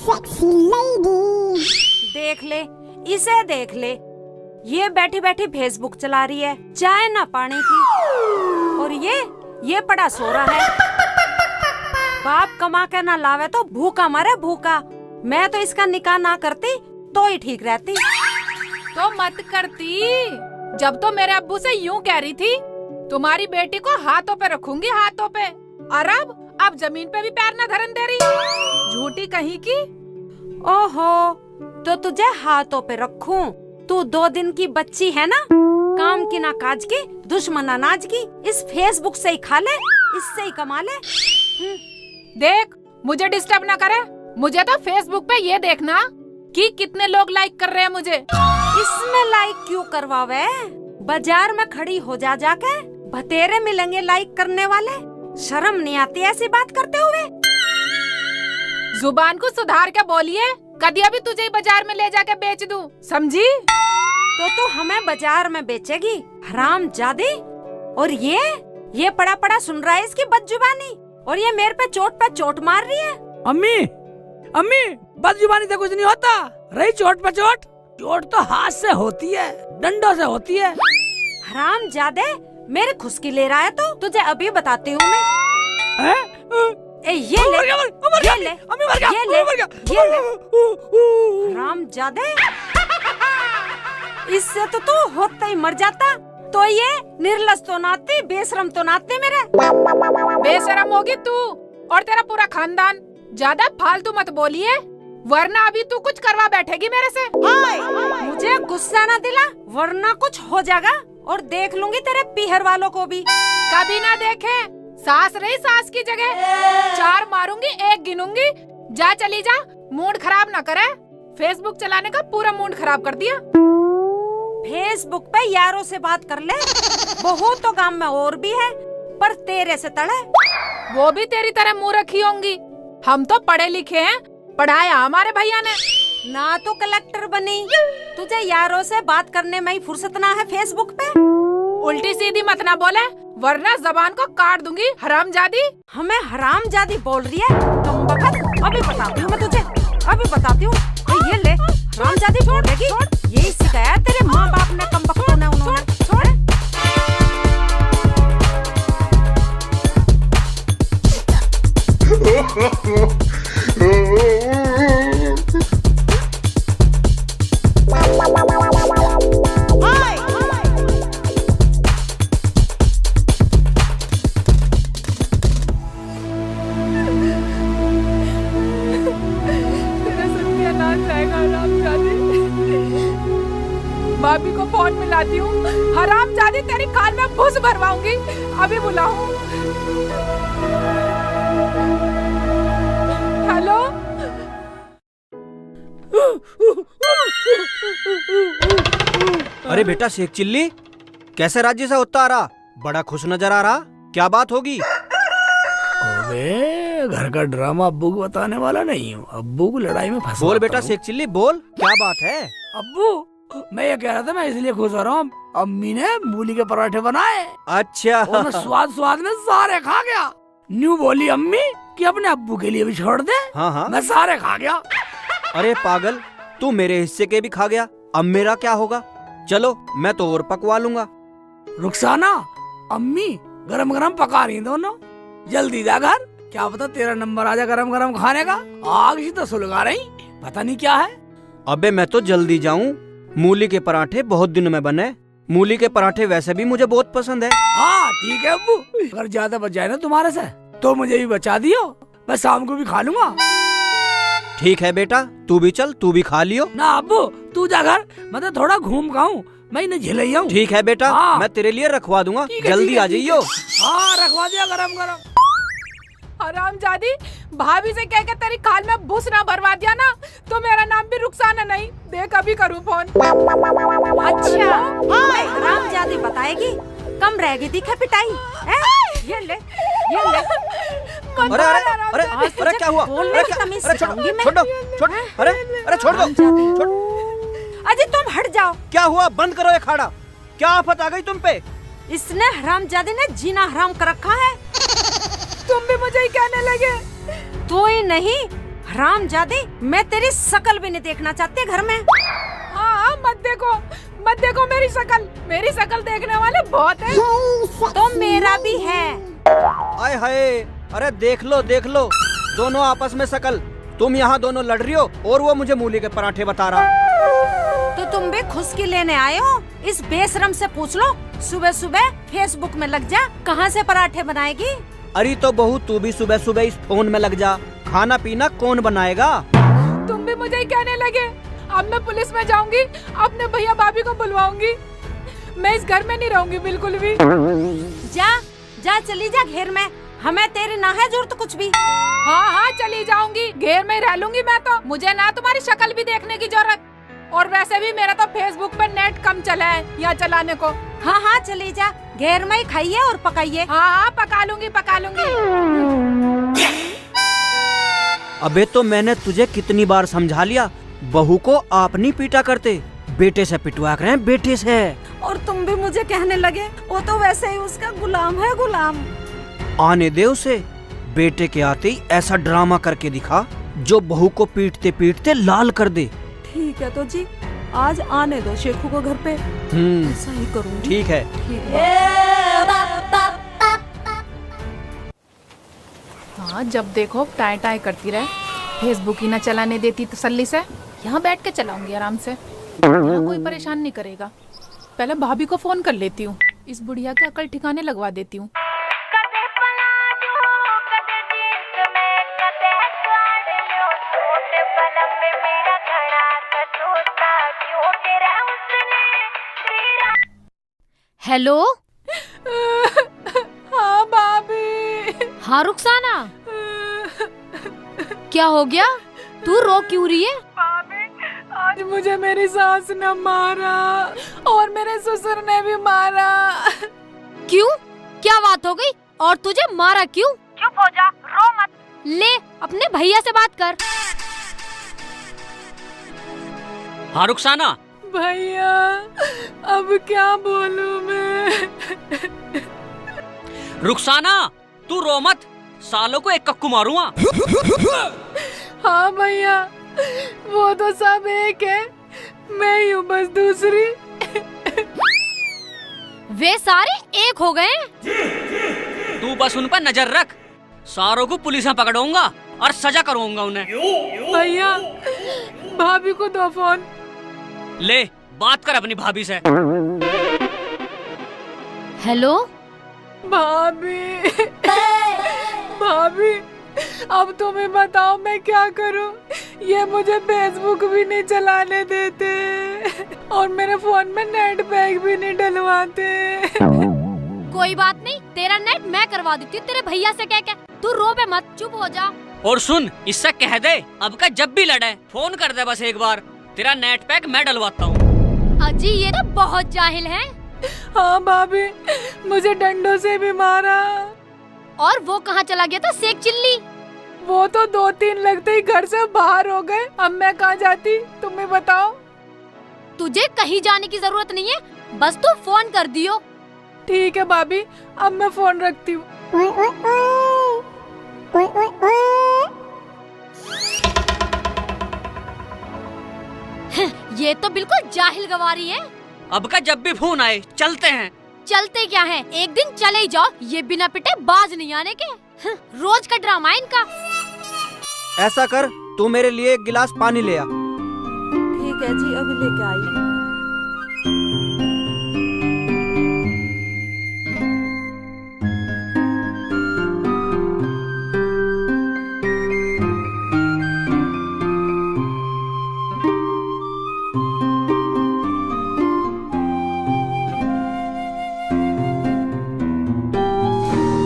sexy lady. देख ले, इसे देख ले, ये बैठी बैठी फेसबुक चला रही है, चाय ना पानी की, और ये पड़ा सो रहा है। बाप कमा के ना लावे तो भूखा मरे भूखा। मैं तो इसका निकाह ना करती तो ही ठीक रहती। तो मत करती, जब तो मेरे अब्बू से यूं कह रही थी तुम्हारी बेटी को हाथों पे रखूंगी, हाथों पे, और अब जमीन पे भी पैर न धरन दे रही, झूठी कहीं की। ओहो, तो तुझे हाथों पे रखूं? तू 2 दिन की बच्ची है ना, काम की ना काज की, दुश्मन अनाज की, इस फेसबुक से ही खा ले, इससे ही कमा ले। देख, मुझे डिस्टर्ब ना करे, मुझे तो फेसबुक पे ये देखना कि कितने लोग लाइक कर रहे हैं मुझे। इसमें लाइक क्यों करवावे? बाजार में खड़ी हो जाके बतेरे मिलेंगे लाइक करने वाले। शर्म नहीं आती ऐसी बात करते हुए? जुबान को सुधार के बोलिए, कभी अभी तुझे ही बाजार में ले जाके बेच दूं, समझी? तो तू हमें बाजार में बेचेगी, हरामजादी? और ये पड़ा पड़ा सुन रहा है इसकी बदजुबानी, और ये मेरे पे चोट मार रही है। अम्मी बदजुबानी से कुछ नहीं होता, रही चोट पे चोट तो हाथ से होती है, डंडों से होती है। हरामजादे, मेरे खुशकी ले रहा है तो तुझे अभी बताती हूँ मैं। ये ले, हरामजादे, इससे तो तू होता ही मर जाता। तो ये निर्लज तो नाती, बेशरम तो नाती मेरे। बेशरम होगी तू और तेरा पूरा खानदान। ज्यादा फालतू मत बोलिए, वरना अभी तू कुछ करवा बैठेगी मेरे से। मुझे गुस्सा ना दिला, वरना कुछ हो जाएगा, और देख लूंगी तेरे पीहर वालों को भी। कभी ना देखे, सास रही सास की जगह, 4 मारूंगी 1 गिनूंगी। जा चली जा, मूड खराब ना करे। फेसबुक चलाने का पूरा मूड खराब कर दिया। फेसबुक पे यारों से बात कर ले, बहुत तो काम में और भी है, पर तेरे से तड़े। वो भी तेरी तरह मुँह रखी होंगी। हम तो पढ़े लिखे हैं, पढ़ाया हमारे भैया ने। ना तो कलेक्टर बनी, तुझे यारों से बात करने में ही फुर्सत ना है फेसबुक पे। उल्टी सीधी मत ना बोले, वरना जबान को काट दूंगी, हरामजादी। हमें हरामजादी बोल रही है? कमबख्त, अभी बताती हूँ मैं तुझे, अभी बताती हूँ। ये ले, हरामजादी छोड़ देगी, यही सिखाया तेरे माँ बाप ने कमबख्तों ने, उन्होंने। छोड़। भाभी को फोन मिलाती हूँ, हरामजादी तेरी कान में भूस भरवाऊंगी, अभी बुलाऊं। हेलो, अरे बेटा शेख चिल्ली, कैसे राज्य से होता आ रहा? बड़ा खुश नजर आ रहा, क्या बात होगी? अबे घर का ड्रामा अब्बू को बताने वाला नहीं हूँ, अब्बू को लड़ाई में फंसा। बोल बेटा शेख चिल्ली, बोल, क्या बात है? अब्बू, मैं ये कह रहा था, मैं इसलिए खुश हो रहा हूँ, अम्मी ने मूली के पराठे बनाए। अच्छा। और मैं स्वाद में सारे खा गया। न्यू बोली अम्मी कि अपने अब्बू के लिए भी छोड़ दे। हाँ। मैं सारे खा गया। अरे पागल, तू मेरे हिस्से के भी खा गया, अब मेरा क्या होगा? चलो मैं तो और पकवा लूंगा। रुखसाना, अम्मी गरम गरम पका रही दोनों, जल्दी जा घर, क्या पता तेरा नंबर आ जाए गरम गरम खाने का। आग सी तो सुलगा रही, पता नहीं क्या है। अबे मैं तो जल्दी जाऊं, मूली के पराठे बहुत दिनों में बने। मूली के पराठे वैसे भी मुझे बहुत पसंद है। हाँ ठीक है अब्बू, अगर ज्यादा बच जाए ना तुम्हारे से तो मुझे भी बचा दियो, मैं शाम को भी खा लूंगा। ठीक है बेटा, तू भी चल, तू भी खा लियो। ना अब्बू, तू जा घर, मैं तो थोड़ा घूम खाऊं, मैं इन्हें झिलैया हूँ। ठीक है बेटा, हाँ। मैं तेरे लिए रखवा दूंगा, जल्दी आ जाइयो। हाँ रखवा दिया गरम गरम। हरामजादी, भाभी से कह के तेरी खाल में भूस ना भरवा दिया ना, तो मेरा नाम भी रुखसाना नहीं। देख अभी करूँ फोन। अच्छा, हरामजादी बताएगी, कम रहेगी दिखे पिटाई। ये ले। अरे अरे अरे अरे क्या हुआ? बोलने की तमीज सिखाऊंगी मैं। छोड़ दो, छोड़, अरे छोड़ दो, छोड़। अजय तुम हट जाओ। क्या हुआ? बंद करो ये खाड़ा, क्या आफत आ गई तुम पे? इसने हरामजादी ने जीना हराम कर रखा है। तुम भी मुझे ही कहने लगे। तू ही नहीं, हरामजादी, मैं तेरी शकल भी नहीं देखना चाहती घर में। हाँ, मत देखो मेरी शकल देखने वाले बहुत हैं। तो मेरा भी है। आय हाय, अरे देख लो दोनों आपस में शकल। तुम यहाँ दोनों लड़ रही हो और वो मुझे मूली के पराठे बता रहा। तो तुम भी खुशकी लेने आए हो? इस बेशरम से पूछ लो, सुबह सुबह फेसबुक में लग जा, कहाँ से पराठे बनाएगी? अरे तो बहू, तू भी सुबह सुबह इस फोन में लग जा, खाना पीना कौन बनाएगा? तुम भी मुझे ही कहने लगे। अब मैं पुलिस में जाऊंगी, अपने भैया भाभी को बुलवाऊंगी। मैं इस घर में नहीं रहूंगी बिल्कुल भी। जा चली जा घेर में, हमें तेरी ना है जरूरत कुछ भी। हाँ, चली जाऊंगी, घेर में रह लूंगी मैं तो। मुझे ना तुम्हारी शक्ल भी देखने की जरूरत। और वैसे भी मेरा तो फेसबुक पे नेट कम चला है यहाँ चलाने को। हाँ, चली जा, घेर में ही खाइए और पकाइए। हाँ, पका लूंगी। अबे तो मैंने तुझे कितनी बार समझा लिया, बहू को आप नहीं पीटा करते, बेटे से पिटवा कर हैं, बेटे से। और तुम भी मुझे कहने लगे, वो तो वैसे ही उसका गुलाम है, गुलाम। आने दे उसे, बेटे के आते ही ऐसा ड्रामा करके दिखा जो बहू को पीटते पीटते लाल कर दे। ठीक है तो जी, आज आने दो शेखू को घर पे, ऐसा ही करूँगी। ठीक है। हाँ, जब देखो टाई टाई करती रहे, फेसबुक ही न चलाने देती तसल्ली से। यहाँ बैठ के चलाऊंगी आराम से, यहाँ कोई परेशान नहीं करेगा। पहले भाभी को फोन कर लेती हूँ, इस बुढ़िया के अकल ठिकाने लगवा देती हूँ। हेलो। हाँ भाभी। हाँ रुखसाना, क्या हो गया? तू रो क्यों रही है? भाभी, आज मुझे मेरी सास ने मारा और मेरे ससुर ने भी मारा। क्यों? क्या बात हो गई? और तुझे मारा क्यों? चुप हो जा, रो मत। ले अपने भैया से बात कर। हाँ रुखसाना। भैया, अब क्या बोलूं मैं? रुखसाना, तू रो मत, सालों को एक कक्कू मारूंगा। हाँ भैया, वो तो सब एक है, मैं ही हूँ बस दूसरी। वे सारे एक हो गए। तू बस उन पर नजर रख, सारों को पुलिस में पकड़ूंगा और सजा करूंगा उन्हें। भैया, भाभी को दो फोन। ले बात कर अपनी भाभी से। हेलो भाभी। भाभी, अब तुम्हें बताओ मैं क्या करूं? ये मुझे फेसबुक भी नहीं चलाने देते और मेरे फोन में नेट पैक भी नहीं डलवाते। कोई बात नहीं, तेरा नेट मैं करवा देती हूँ तेरे भैया से कह के। तू रो बे मत, चुप हो जा। और सुन, इससे कह दे अब का जब भी लड़े फोन कर दे बस एक बार, तेरा नेट पैक मैं डलवाता हूँ। अजी ये तो बहुत जाहिल है। हाँ भाभी, मुझे डंडों से भी मारा। और वो कहाँ चला गया था शेख चिल्ली? वो तो 2-3 लगते ही घर से बाहर हो गए। अब मैं कहाँ जाती, तुम्हें बताओ। तुझे कहीं जाने की जरूरत नहीं है, बस तू फोन कर दियो। ठीक है भाभी, अब मैं फोन रखती हूँ। ओए ओए ओए, ओए ओए ओए। ये तो बिल्कुल जाहिल गवारी है। अब का जब भी फोन आए चलते हैं। चलते क्या है, एक दिन चले ही जाओ, ये बिना पिटे बाज नहीं आने के। रोज का ड्रामा है इनका। ऐसा कर, तू मेरे लिए एक गिलास पानी ले आ। ठीक है जी, अभी लेके आई।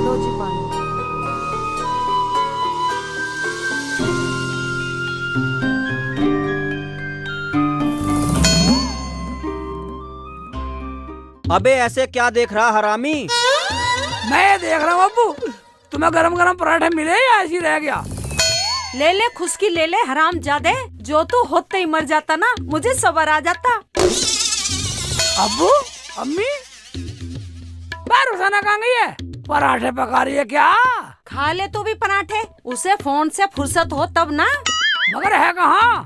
लो जी पानी। अबे ऐसे क्या देख रहा हरामी? मैं देख रहा हूँ अब्बू, तुम्हें गरम गरम पराठे मिले या ऐसे ही रह गया? ले खुशकी ले हरामजादे, जो तू होते ही मर जाता ना, मुझे सबर आ जाता। अब्बू, अम्मी, रुखसाना कहाँ गई है? पराठे पका रही है क्या? खा ले तू भी पराठे, उसे फोन से फुर्सत हो तब ना। मगर है कहाँ?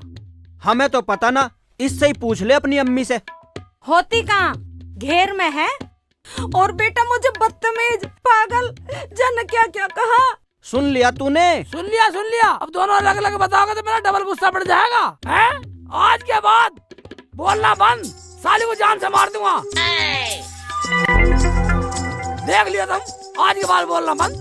हमें तो पता ना, इससे ही पूछ ले अपनी अम्मी से। होती कहाँ? घेर में है। और बेटा मुझे बदतमीज, पागल, जाने क्या क्या कहा। सुन लिया तूने? सुन लिया। अब दोनों अलग अलग बताओगे तो मेरा डबल गुस्सा बढ़ जाएगा। हैं? आज के बाद बोलना बंद, साली को जान से मार दूंगा। देख लिया तुम, आज के बाद बोलना बंद।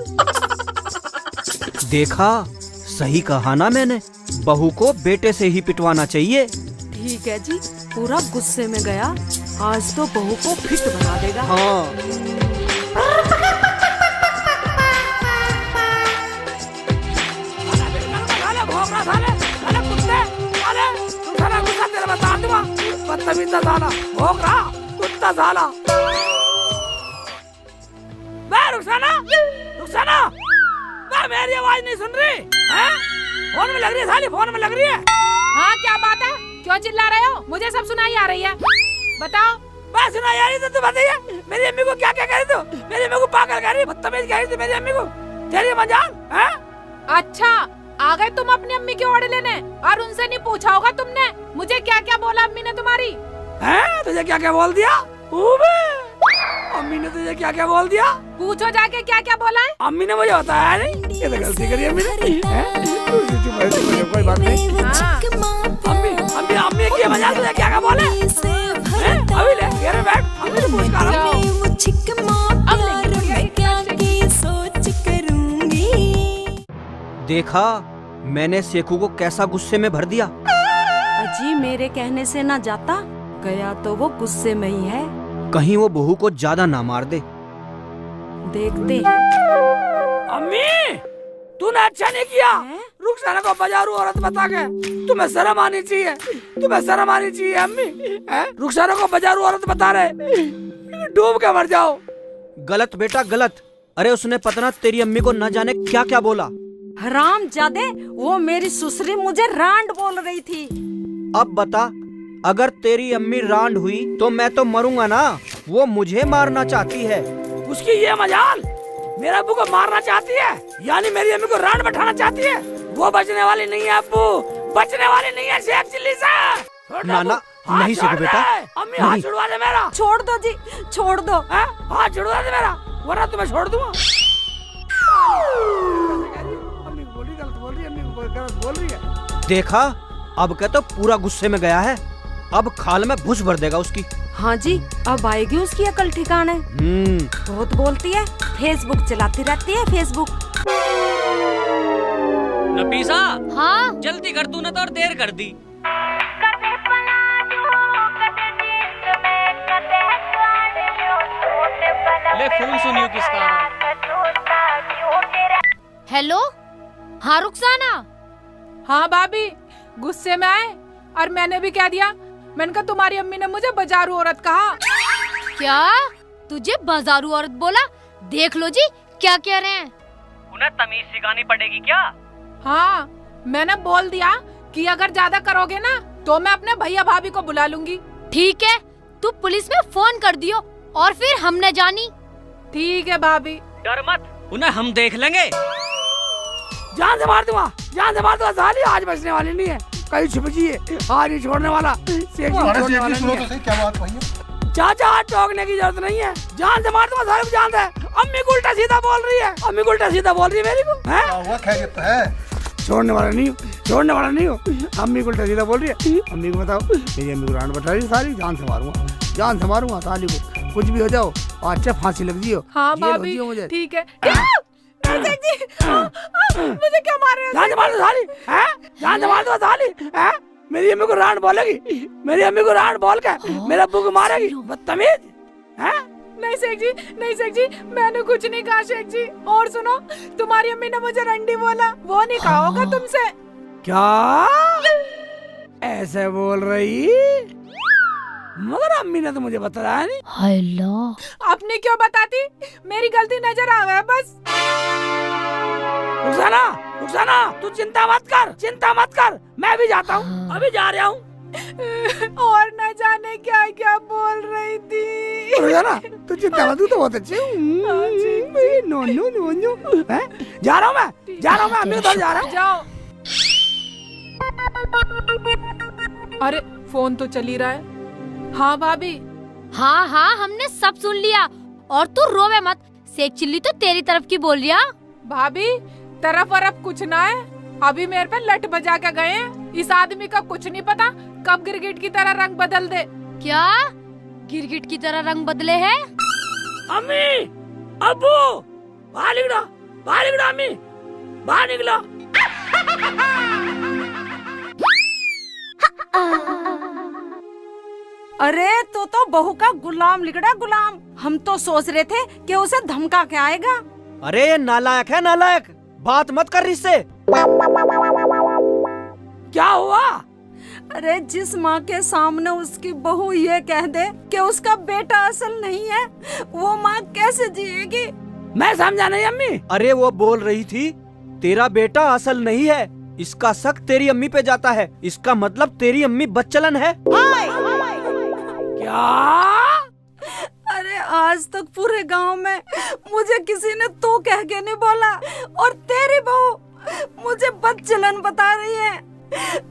देखा, सही कहा ना मैंने, बहू को बेटे से ही पिटवाना चाहिए। ठीक है जी, पूरा गुस्से में गया, आज तो बहू को फिट बना देगा। हाँ। बदतमीज़ साला, भौंक रहा कुत्ता साला। रुखसाना, मेरी आवाज नहीं सुन रही है? फोन में लग रही है साली, फोन में लग रही है। हाँ क्या बात है, क्यों चिल्ला रहे हो? मुझे सब सुनाई आ रही है, बताओ। मैं सुनाई आ रही तो तू बताइए, मेरी अम्मी को क्या क्या कह रही तू? मेरी अम्मी को पागल कह रही, बदतमीज कह रही थी मेरी अम्मी को। तेरी मजाल है? अच्छा, आ गए तुम अपनी अम्मी की ओर लेने, और उनसे नहीं पूछा होगा तुमने मुझे क्या क्या बोला अम्मी ने तुम्हारी? हैं? तुझे क्या क्या बोल दिया? अम्मी ने तुझे क्या क्या बोल दिया? पूछो जाके क्या क्या बोला है। अम्मी ने मुझे बताया नहीं, ये तो गलती करी अम्मी ने। कोई बात नहीं। अम्मी की मजाल तुझे क्या क्या बोले? अभी ले घेर में बैठ, अम्मी से पूछ कर रहा हूँ। देखा, मैंने सेखू को कैसा गुस्से में भर दिया। अजी मेरे कहने से ना जाता, गया तो वो गुस्से में ही है। कहीं वो बहू को ज्यादा ना मार दे। देखते हैं। अम्मी, तूने अच्छा नहीं किया। रुखसाना को बाजारू औरत बता के, तुम्हें शर्म आनी चाहिए, तुम्हें शर्म आनी चाहिए अम्मी। रुखसाना को बाजारू औरत बता रहे, डूब के मर जाओ। गलत बेटा गलत। अरे उसने पता ना तेरी अम्मी को न जाने क्या क्या बोला। हरामजादे, वो मेरी सुसरी मुझे रांड बोल रही थी। अब बता, अगर तेरी अम्मी रांड हुई तो मैं तो मरूंगा ना। वो मुझे मारना चाहती है। उसकी ये मजाल, मेरे अब्बू को मारना चाहती है, यानी मेरी अम्मी को रांड बैठाना चाहती है। वो बचने वाली नहीं है अब्बू, बचने वाली नहीं है शेख चिल्ली से। ना नहीं सीखो बेटा। अम्मी हाथ छुड़वा दे मेरा। छोड़ दो जी, छोड़ दो। हाथ छुड़वा दे मेरा, वरना तुम्हें छोड़ दूंगा। अम्मी गलत बोल रही है, अम्मी गलत बोल रही है। देखा, अब क्या तो पूरा गुस्से में गया है, अब खाल में घुस भर देगा उसकी। हाँ जी, अब आएगी उसकी अकल ठिकाने। बहुत बोलती है, फेसबुक चलाती रहती है, फेसबुक। नफीसा, हाँ जल्दी कर, तूने तो और देर कर दी। ले फोन सुनियो किसका आ रहा है। हेलो, हाँ रुखसाना। हाँ भाभी, गुस्से में आए और मैंने भी कह दिया। मैंने कहा तुम्हारी अम्मी ने मुझे बाजारू औरत कहा। क्या तुझे बाजारू औरत बोला? देख लो जी क्या कह रहे हैं। उन्हें तमीज सिखानी पड़ेगी क्या? हाँ, मैंने बोल दिया कि अगर ज्यादा करोगे ना तो मैं अपने भैया भाभी को बुला लूंगी। ठीक है, तू पुलिस में फोन कर दियो और फिर हमने जानी। ठीक है भाभी। डर मत, उन्हें हम देख लेंगे। जान से मार दूंगा, जान से मार दूंगा साली, आज बचने वाली नहीं है। कहीं छुप जाइए, आज ही छोड़ने वाला। छोड़ने वाला नहीं है। क्या बात भैया? चाचा, हाथ टोकने की जरूरत नहीं है, जान से मार दूंगा सारे को। जान से अम्मी को उल्टा सीधा बोल रही है, अम्मी को उल्टा सीधा बोल रही है मेरी को। हुआ खैरियत है? छोड़ने वाला नहीं हूँ, छोड़ने वाला नहीं हूँ। अम्मी को उल्टा सीधा बोल रही है। अम्मी को बताओ, मेरी अम्मी को रान बता रही सारी, जान से मारूंगा, जान से मारूंगा साली को। कुछ भी हो जाओ, अच्छा फांसी लग जियो। हाँ जेल हो भाभी, जियो मुझे। ठीक है। मुझे क्या मार रहे हो? जान से मार दो साली, जान से मार दो साली। मेरी अम्मी को रान बोलेगी, मेरी अम्मी को रान बोल के मेरे अब्बू को मारेगी, बदतमीज। नहीं शेख जी, नहीं शेख जी, मैंने कुछ नहीं कहा शेख जी। और सुनो, तुम्हारी अम्मी ने मुझे रंडी बोला, वो नहीं कहा होगा तुमसे। क्या ऐसे बोल रही? मगर अम्मी ने तो मुझे बताया नहीं। हेलो, अपनी क्यों बताती? मेरी गलती नजर आ गया बस। रुखसाना, रुखसाना, तू चिंता मत कर, चिंता मत कर, मैं भी जाता हूँ, अभी जा रहा हूँ। और न जाने क्या क्या बोल रही थी। रुखसाना, तू चिंता मत, तू तो बहुत अच्छी। नो नो नो नो, जा रहा हूँ मैं, जा रहा हूँ मैं, अम्मी के घर जा रहा हूँ। जाओ। अरे फोन तो चल ही रहा है। हाँ भाभी। हाँ हाँ हमने सब सुन लिया। और तू रोवे मत, शेख चिल्ली तो तेरी तरफ की बोल रहा। भाभी तरफ वरफ कुछ ना है, अभी मेरे पे लट बजा के गए हैं। इस आदमी का कुछ नहीं पता कब गिरगिट की तरह रंग बदल दे। क्या गिरगिट की तरह रंग बदले है? अम्मी, अब्बू, बाहर निकलो, बाहर निकलो अम्मी, बाहर निकलो। अरे तो बहू का गुलाम लिगड़ा गुलाम। हम तो सोच रहे थे कि उसे धमका के आएगा। अरे ये नालायक है, नालायक। बात मत कर इससे। क्या हुआ? अरे जिस माँ के सामने उसकी बहू ये कह दे कि उसका बेटा असल नहीं है, वो माँ कैसे जिएगी? मैं समझा नहीं अम्मी। अरे वो बोल रही थी तेरा बेटा असल नहीं है, इसका शक तेरी अम्मी पे जाता है, इसका मतलब तेरी अम्मी बदचलन है। क्या? अरे आज तक पूरे गांव में मुझे किसी ने तो कह के नहीं बोला, और तेरी बहू मुझे बदचलन बता रही है,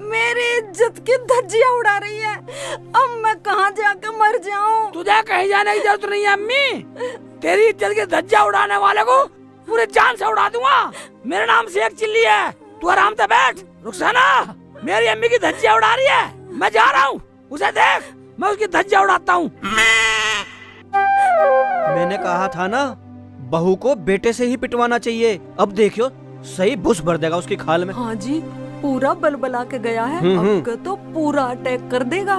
मेरी इज्जत की धज्जियां उड़ा रही है। अब मैं कहाँ जाकर मर जाऊं? तुझे कहीं जाने की जरूरत नहीं है अम्मी। तेरी इज्जत की धज्जियां उड़ाने वाले को पूरे जान से उड़ा दूंगा। मेरा नाम शेख चिल्ली है, तू आराम से बैठ। रुखसाना मेरी अम्मी की धज्जियां उड़ा रही है, मैं जा रहा हूँ, उसे देख, मैं उसकी धज्जियां उड़ाता हूँ। मैंने कहा था ना, बहू को बेटे से ही पिटवाना चाहिए। अब देखियो सही बुश भर देगा उसकी खाल में। हाँ जी, पूरा बलबला के गया है, अब के तो पूरा अटैक कर देगा।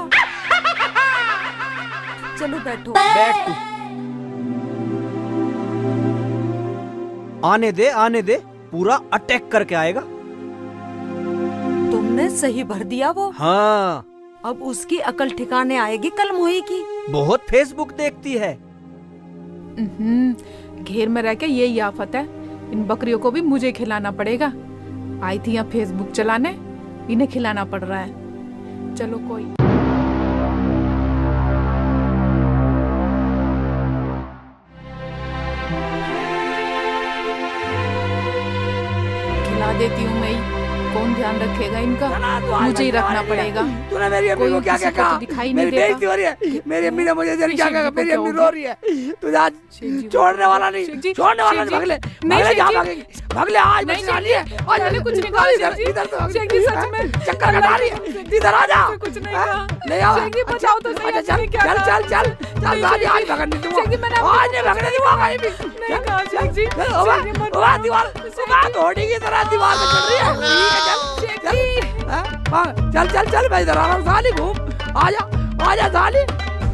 चलो बैठो। बैठ तू। आने दे, आने दे, पूरा अटैक करके आएगा। तुमने सही भर दिया वो। हाँ, अब उसकी अकल ठिकाने आएगी कल मोही की। बहुत फेसबुक देखती है। घेर में रह के यही आफत है, इन बकरियों को भी मुझे खिलाना पड़ेगा। आई थी यहाँ फेसबुक चलाने, इन्हें खिलाना पड़ रहा है। चलो कोई खिला देती हूँ मैं ही। कौन ध्यान रखेगा इनका? मुझे ही रखना पड़ेगा। तूने मेरी अम्मी को क्या क्या किसी को कहा? तो दिखाई नहीं मेरी देता। बेइज्जती हो रही है। मेरी अम्मी ने मुझे क्या क्या कहा? मेरी अम्मी क्या रो रही है। तुझे आज छोड़ने वाला नहीं, छोड़ने वाला नहीं। भागले, भागले, जहाँ भागेगी, भागले। आज नहीं, बचा लिए, आज मैंने कुछ नहीं इधर, कहा। इधर तो शेख जी सच में चक्कर कटा रही है। इधर आ जा। कुछ नहीं कहा। नहीं आओ। शेख जी बताओ तो सही, अच्छा, आपने क्या चल कहा? चल चल चल, आज भगने दूंगा। शेख जी, मैंने आपको आज नहीं भगने दूंगा कहीं भी। नहीं कहा शेख जी। चल, शेख जी, मत ओवा मारो। दीवार, ओवा घोड़ी की तरह दीवार पे चढ़ रही है। ठीक है, चल शेख चल। जी। हाँ, चल चल चल, मैं इधर आ रहा हूँ। साली घूम, आजा साली।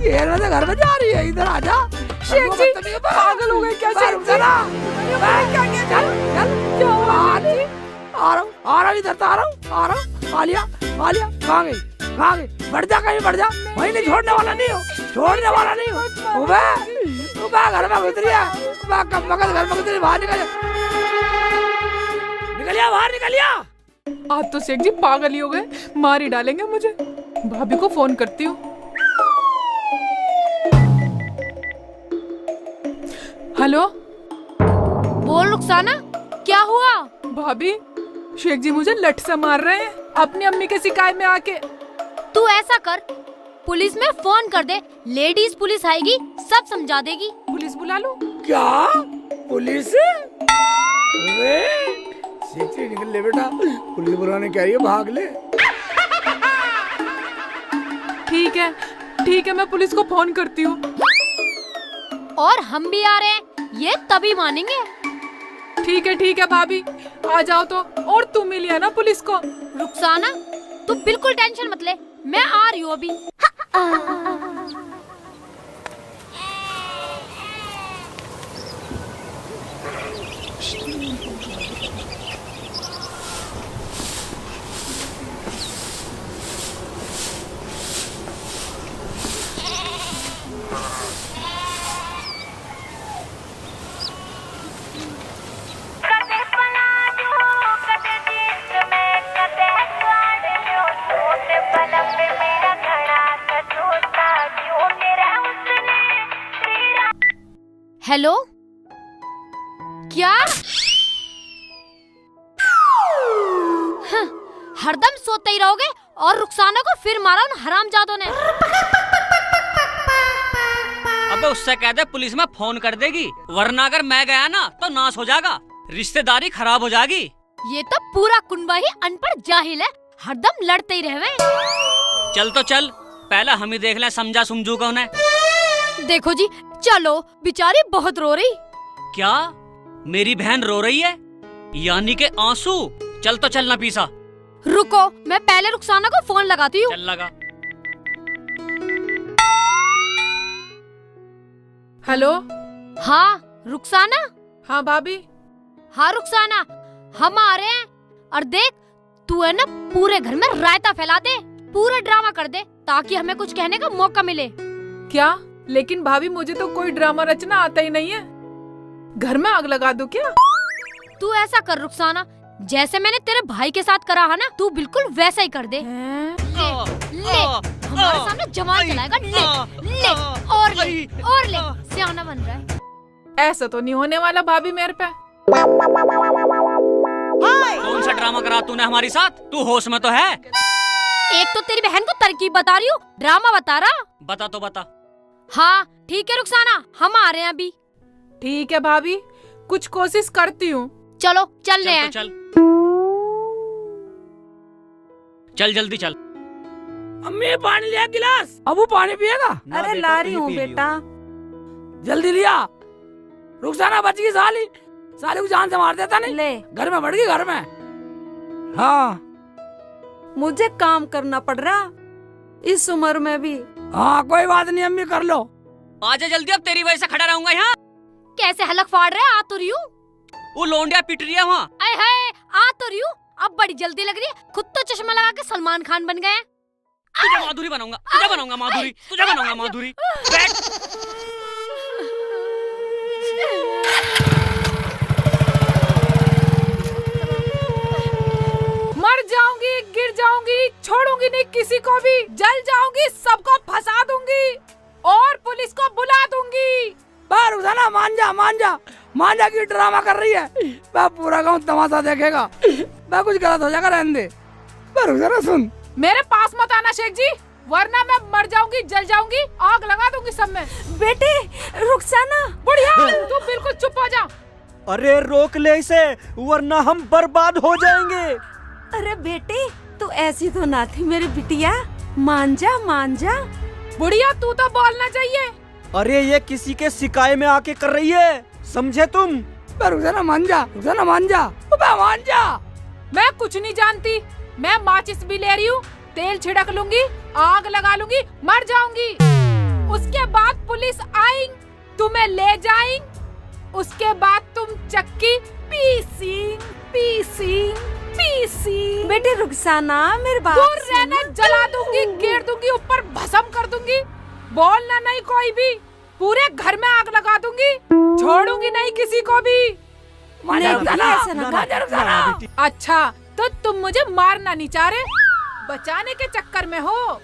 ये ना घर में जा रही है, इधर आजा। शेख जी पागल हो गए क्या? शेख जी चला, क्या किया? चल चल, क्या हुआ शेख जी? आ रहा हूँ, इधर तो आ रहा हूँ। आलिया, आलिया, कहाँ गई, कहाँ गई? बढ़ जा, कहीं बढ़ जा। वहीं नहीं, छोड़ने वाला नहीं हो, छोड़ने वाला नहीं हो। उबे घर में घुस रही है, मगज घर में घुस रही है। बाहर निकल, निकलिया, बाहर निकलिया। आज तो शेख जी पागल ही हो गए, मार ही डालेंगे मुझे। भाभी को फोन करती हूँ। हेलो, बोल रुखसाना, क्या हुआ? भाभी शेख जी मुझे लठ से मार रहे हैं अपनी अम्मी के शिकायत में आके। तू ऐसा कर, पुलिस में फोन कर दे, लेडीज पुलिस आएगी, सब समझा देगी। पुलिस बुला लो। क्या पुलिस? अरे सीधी निकल ले बेटा, पुलिस बुलाने क्या है, भाग ले। ठीक है, ठीक है, मैं पुलिस को फोन करती हूँ। और हम भी आ रहे हैं, ये तभी मानेंगे। ठीक है भाभी, आ जाओ तो। और तुम मिल लिया ना पुलिस को। रुखसाना तू बिल्कुल टेंशन मत ले, मैं आ रही हूँ अभी। हेलो, क्या? हरदम सोते ही रहोगे और रुखसाना को फिर मारा उन हरामजादों ने। अबे उससे कह दे पुलिस में फोन कर देगी, वरना अगर मैं गया ना तो नाश हो जाएगा, रिश्तेदारी खराब हो जाएगी। ये तो पूरा कुनबा ही अनपढ़ जाहिल है, हरदम लड़ते ही रहे। चल तो चल, पहले हम ही देख लें समझा समझू कौन है। देखो जी, चलो, बेचारी बहुत रो रही। क्या मेरी बहन रो रही है? यानी के आंसू? चल तो चल नफीसा। रुको, मैं पहले रुखसाना को फोन लगाती हूँ। चल लगा। हेलो। हाँ रुखसाना। हाँ भाभी। हाँ रुखसाना, हम आ रहे हैं। और देख, तू है ना पूरे घर में रायता फैला दे, पूरा ड्रामा कर दे, ताकि हमें कुछ कहने का मौका मिले। क्या? लेकिन भाभी मुझे तो कोई ड्रामा रचना आता ही नहीं है। घर में आग लगा दूं क्या? तू ऐसा कर रुखसाना, जैसे मैंने तेरे भाई के साथ करा है ना, तू बिल्कुल वैसा ही कर दे। ले, हमारे सामने जवान चलाएगा। ले और ले सियाना बन रहा है। ऐसा तो नहीं होने वाला भाभी मेरे पे। कौन सा ड्रामा करा तूने हमारी साथ? तू होश में तो है? एक तो तेरी बहन को तरकीब बता रही हूँ, ड्रामा बता रहा। बता तो बता। हाँ ठीक है रुखसाना, हम आ रहे हैं अभी। ठीक है भाभी, कुछ कोशिश करती हूँ। चलो चल रहे हैं। चल चल जल्दी चल। अम्मी पानी लिया गिलास, अबू पानी पिएगा? अरे ला रही हूँ बेटा। जल्दी लिया। रुखसाना बच गई, साली साली को जान से मार देता नहीं। ले, घर में बढ़ गई, घर में। हाँ मुझे काम करना पड़ रहा इस उम्र में भी। हाँ कोई बात नहीं अम्मी, कर लो। आजा जल्दी, अब तेरी वजह से खड़ा रहूंगा यहाँ। कैसे हलक फाड़ रहे हैं? आ तो रही हूँ। वो लोंडिया पिट रही है वहाँ। आए हाय, आ तो रही हूँ। अब बड़ी जल्दी लग रही है, खुद तो चश्मा लगा के सलमान खान बन गए। तुझे माधुरी बनाऊंगा, तुझे बनाऊंगा माधुरी, तुझे बनाऊंगा माधुरी। बैठ। मर जाऊंगी, गिर जाऊंगी, छोड़ूंगी नहीं किसी को भी, जल जाऊंगी, सबको फंसा दूंगी और पुलिस को बुला दूंगी। रुखसाना मान जा, मान जा, मान जा की ड्रामा कर रही है। मैं पूरा गांव तमाशा देखेगा। मैं कुछ गलत हो जाएगा, रहने दे। रुखसाना सुन, मेरे पास मत आना शेख जी, वरना मैं मर जाऊंगी, जल जाऊंगी, आग लगा दूंगी सब में। बेटे रुखसाना। बुढ़िया तू बिल्कुल चुप हो जा। अरे रोक ले इसे, वरना हम बर्बाद हो जाएंगे। अरे बेटे, तू ऐसी तो ना थी मेरी बिटिया, मान जा मान जा। बुढ़िया तू तो बोलना चाहिए। अरे ये किसी के शिकायत में आके कर रही है, समझे तुम? रुखसाना मान जा, रुखसाना मान जा, मान जा। मैं कुछ नहीं जानती, मैं माचिस भी ले रही हूँ, तेल छिड़क लूंगी, आग लगा लूंगी, मर जाऊंगी। उसके बाद पुलिस आएंगी, तुम्हें ले जाएंगी, उसके बाद तुम चक्की पीसी। बेटे रुखसाना, मेरे बात दूर रहना, जला दूंगी, गिर दूंगी, ऊपर भस्म कर दूंगी, बोलना नहीं कोई भी, पूरे घर में आग लगा दूंगी, छोड़ूंगी नहीं किसी को भी। अच्छा तो तुम मुझे मारना नहीं चाह रहे, बचाने के चक्कर में हो।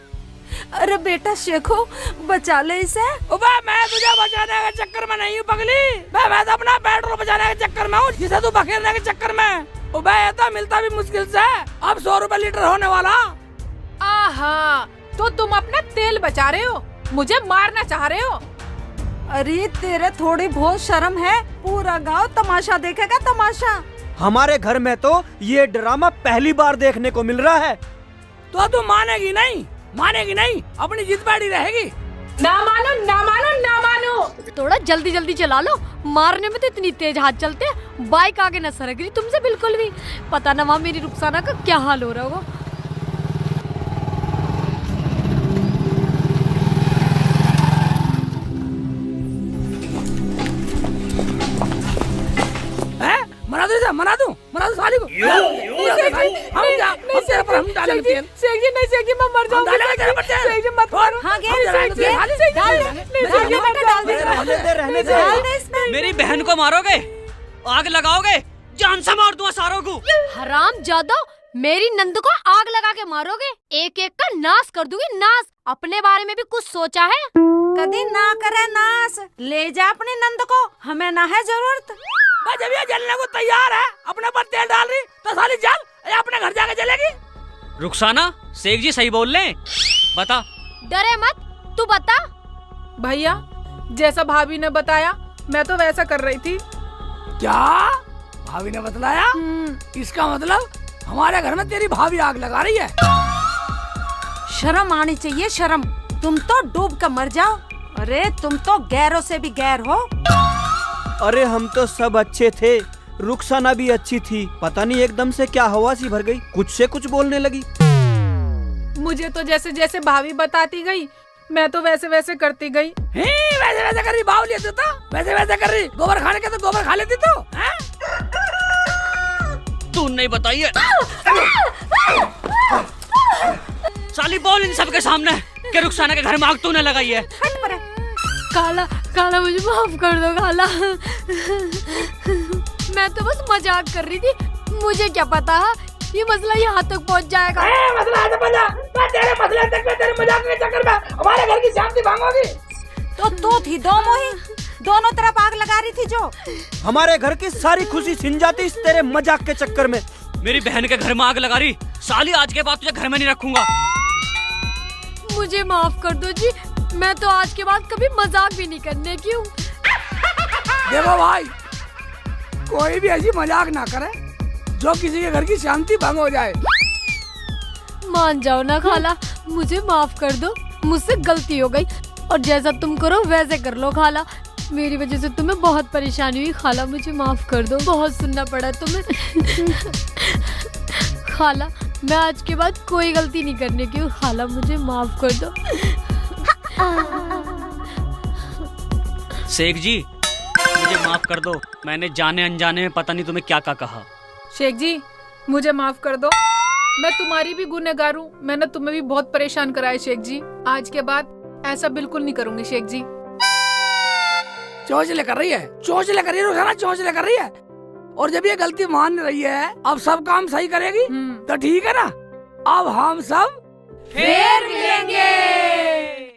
अरे बेटा शेखो, बचा ले इसे। मैं तुझे बचाने के चक्कर में नहीं हूँ पगली। मैं तो अपना पेट्रोल बचाने के चक्कर में हूँ, जिसे तू बखेरने के चक्कर में। तो मिलता भी मुश्किल से, अब 100 रुपए लीटर होने वाला। आहा, तो तुम अपना तेल बचा रहे हो, मुझे मारना चाह रहे हो। अरे तेरे थोड़ी बहुत शर्म है, पूरा गांव तमाशा देखेगा, तमाशा। हमारे घर में तो ये ड्रामा पहली बार देखने को मिल रहा है। तो तू मानेगी नहीं, मानेगी नहीं, अपनी जिद बैठी रहेगी। ना मानो, ना मानो, ना मानो। थोड़ा जल्दी जल्दी चला लो, मारने में तो इतनी तेज हाथ चलते, बाइक आगे न सरक रही तुमसे बिल्कुल भी। पता ना वहाँ मेरी रुखसाना का क्या हाल हो रहा होगा। मना दूं साली को। मैं मर जाऊंगी, मत मारो। मेरी बहन को मारोगे, आग लगाओगे, जान से मार दूंगा सारों को। हराम जादो, मेरी नंद को आग लगा के मारोगे, एक एक का नाश कर दूंगी, नाश। अपने बारे में भी कुछ सोचा है? कभी ना करे नाश, ले जा अपनी नंद को, हमें ना है जरूरत। जब ये जलने को तैयार है, अपने पर तेल डाल रही, तो साली जल, या अपने घर जाके जलेगी। रुखसाना शेख जी सही बोल रहे, बता। डरे मत, तू बता। भैया जैसा भाभी ने बताया मैं तो वैसा कर रही थी। क्या भाभी ने बतलाया? इसका मतलब हमारे घर में तेरी भाभी आग लगा रही है। शर्म आनी चाहिए, शर्म। तुम तो डूब कर मर जाओ। अरे तुम तो गैरों से भी गैर हो। अरे हम तो सब अच्छे थे, रुखसाना भी अच्छी थी, पता नहीं एकदम से क्या हवा सी भर गई, कुछ से कुछ बोलने लगी। मुझे तो जैसे जैसे भाभी बताती गई मैं तो वैसे वैसे करती गई। वैसे वैसे कर रही बावली तू तो, वैसे वैसे कर रही। गोबर खाने के तो गोबर खा लेती तू। तू नहीं बताइए। साली बोल इन सबके सामने कि रुखसाना के घर में आग तूने लगाई है। खाला, खाला मुझे माफ कर दो खाला। मैं तो बस मजाक कर रही थी, मुझे क्या पता ये मसला यहाँ तक पहुँच जाएगा। मसला है तो बता, मैं तेरे मसले तक में, तेरे मजाक के चक्कर में हमारे घर की शांति भांगोगी। तो तू थी दो मोही, दोनों तरफ आग लगा रही थी जो। हमारे घर की सारी खुशी छिन जाती इस तेरे मजाक के चक्कर में। मेरी बहन के घर में आग लगा रही, साली आज के बाद तुझे घर में नहीं रखूंगा। मुझे माफ कर दो जी, मैं तो आज के बाद कभी मजाक भी नहीं करने की हूँ। देखो भाई, कोई भी ऐसी मजाक ना करे जो किसी के घर की शांति भंग हो जाए। मान जाओ ना खाला, मुझे माफ कर दो, मुझसे गलती हो गई और जैसा तुम करो वैसे कर लो खाला। मेरी वजह से तुम्हें बहुत परेशानी हुई खाला, मुझे माफ कर दो, बहुत सुनना पड़ा तुम्हें। खाला मैं आज के बाद कोई गलती नहीं करने की हूँ खाला, मुझे माफ कर दो। शेख जी मुझे माफ कर दो, मैंने जाने अनजाने में पता नहीं तुम्हें क्या क्या कहा। शेख जी मुझे माफ कर दो, मैं तुम्हारी भी गुनहगार हूँ, मैंने तुम्हें भी बहुत परेशान करा है शेख जी। आज के बाद ऐसा बिल्कुल नहीं करूँगी शेख जी। चोंचले कर रही है, चोंचले कर रही है रुखसाना, चोंचले कर रही है। और जब ये गलती मान रही है, अब सब काम सही करेगी तो ठीक है ना। अब हम सब फिर मिलेंगे।